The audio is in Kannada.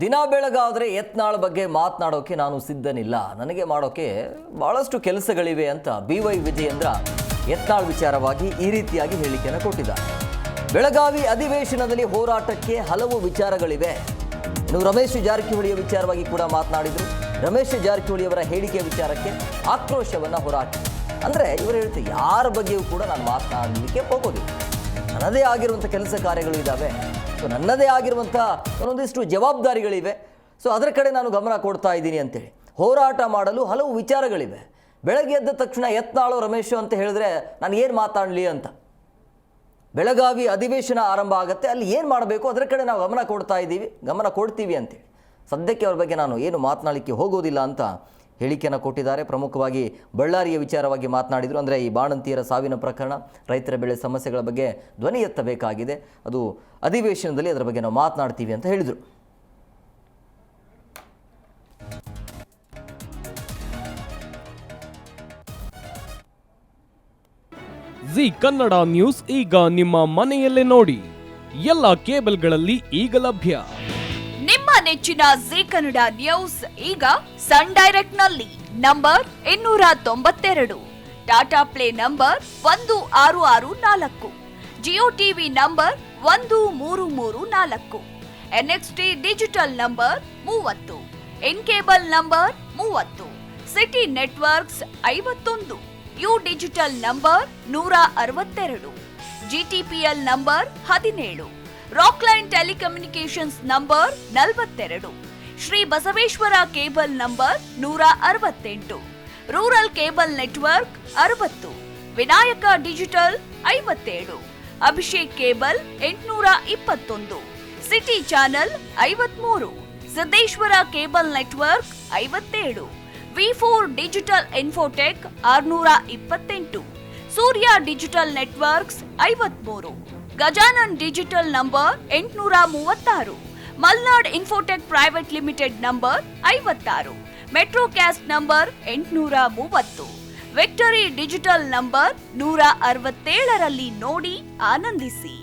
ದಿನ ಬೆಳಗಾದರೆ ಯತ್ನಾಳ್ ಬಗ್ಗೆ ಮಾತನಾಡೋಕೆ ನಾನು ಸಿದ್ಧನಿಲ್ಲ, ನನಗೆ ಮಾಡೋಕೆ ಬಹಳಷ್ಟು ಕೆಲಸಗಳಿವೆ ಅಂತ BY ವಿಜಯೇಂದ್ರ ಯತ್ನಾಳ್ ವಿಚಾರವಾಗಿ ಈ ರೀತಿಯಾಗಿ ಹೇಳಿಕೆಯನ್ನು ಕೊಟ್ಟಿದ್ದಾರೆ. ಬೆಳಗಾವಿ ಅಧಿವೇಶನದಲ್ಲಿ ಹೋರಾಟಕ್ಕೆ ಹಲವು ವಿಚಾರಗಳಿವೆ. ಇನ್ನು ರಮೇಶ್ ಜಾರಕಿಹೊಳಿಯ ವಿಚಾರವಾಗಿ ಕೂಡ ಮಾತನಾಡಿದರು. ರಮೇಶ್ ಜಾರಕಿಹೊಳಿಯವರ ಹೇಳಿಕೆ ವಿಚಾರಕ್ಕೆ ಆಕ್ರೋಶವನ್ನು ಹೊರಹಾಕಿ, ಅಂದರೆ ಇವರು ಹೇಳ್ತಾರೆ ಯಾರ ಬಗ್ಗೆಯೂ ಕೂಡ ನಾನು ಮಾತನಾಡಲಿಕ್ಕೆ ಹೋಗೋದಿಲ್ಲ, ನನ್ನದೇ ಆಗಿರುವಂಥ ಕೆಲಸ ಕಾರ್ಯಗಳು ಇದ್ದಾವೆ, ಸೊ ನನ್ನದೇ ಆಗಿರುವಂಥ ಒಂದೊಂದಿಷ್ಟು ಜವಾಬ್ದಾರಿಗಳಿವೆ, ಸೊ ಅದರ ಕಡೆ ನಾನು ಗಮನ ಕೊಡ್ತಾ ಇದ್ದೀನಿ ಅಂತೇಳಿ ಹೋರಾಟ ಮಾಡಲು ಹಲವು ವಿಚಾರಗಳಿವೆ. ಬೆಳಗ್ಗೆ ಎದ್ದ ತಕ್ಷಣ ಯತ್ನಾಳು ರಮೇಶು ಅಂತ ಹೇಳಿದ್ರೆ ನಾನು ಏನು ಮಾತಾಡಲಿ ಅಂತ. ಬೆಳಗಾವಿ ಅಧಿವೇಶನ ಆರಂಭ ಆಗುತ್ತೆ, ಅಲ್ಲಿ ಏನು ಮಾಡಬೇಕು ಅದರ ಕಡೆ ನಾವು ಗಮನ ಕೊಡ್ತೀವಿ ಅಂತೇಳಿ ಸದ್ಯಕ್ಕೆ ಅವ್ರ ಬಗ್ಗೆ ನಾನು ಏನು ಮಾತನಾಡಲಿಕ್ಕೆ ಹೋಗೋದಿಲ್ಲ ಅಂತ ಹೇಳಿಕೆಯನ್ನು ಕೊಟ್ಟಿದ್ದಾರೆ. ಪ್ರಮುಖವಾಗಿ ಬಳ್ಳಾರಿಯ ವಿಚಾರವಾಗಿ ಮಾತನಾಡಿದರು. ಅಂದರೆ ಈ ಬಾಣಂತಿಯರ ಸಾವಿನ ಪ್ರಕರಣ, ರೈತರ ಬೆಳೆ ಸಮಸ್ಯೆಗಳ ಬಗ್ಗೆ ಧ್ವನಿ ಎತ್ತಬೇಕಾಗಿದೆ, ಅದು ಅಧಿವೇಶನದಲ್ಲಿ ಅದರ ಬಗ್ಗೆ ನಾವು ಮಾತನಾಡ್ತೀವಿ ಅಂತ ಹೇಳಿದರು. ಜಿ ಕನ್ನಡ ನ್ಯೂಸ್ ಈಗ ನಿಮ್ಮ ಮನೆಯಲ್ಲೇ ನೋಡಿ, ಎಲ್ಲ ಕೇಬಲ್ಗಳಲ್ಲಿ ಈಗ ಲಭ್ಯ. ನಿಮ್ಮ ನೆಚ್ಚಿನ ಜಿ ಕನ್ನಡ ನ್ಯೂಸ್ ಈಗ ಸನ್ ಡೈರೆಕ್ಟ್ ನಲ್ಲಿ number 292, Tata play number 1664, Jio TV number 1334, NXT digital number 30, in cable number 30, city networks 51, U digital number 162, GTPL number 17, Rockline telecommunications number 42, Shri Basaveshwara cable number 168, rural cable network 60, Vinayaka digital 57, Abhishek cable 821, city channel 53, Siddeshwara cable network 57, V4 digital Infotech 628, Surya digital networks 53, Gajanan digital number 836, Malnad Infotech Private Limited number 56, Metrocast number 830, Victory Digital number 167ರಲ್ಲಿ ನೋಡಿ ಆನಂದಿಸಿ.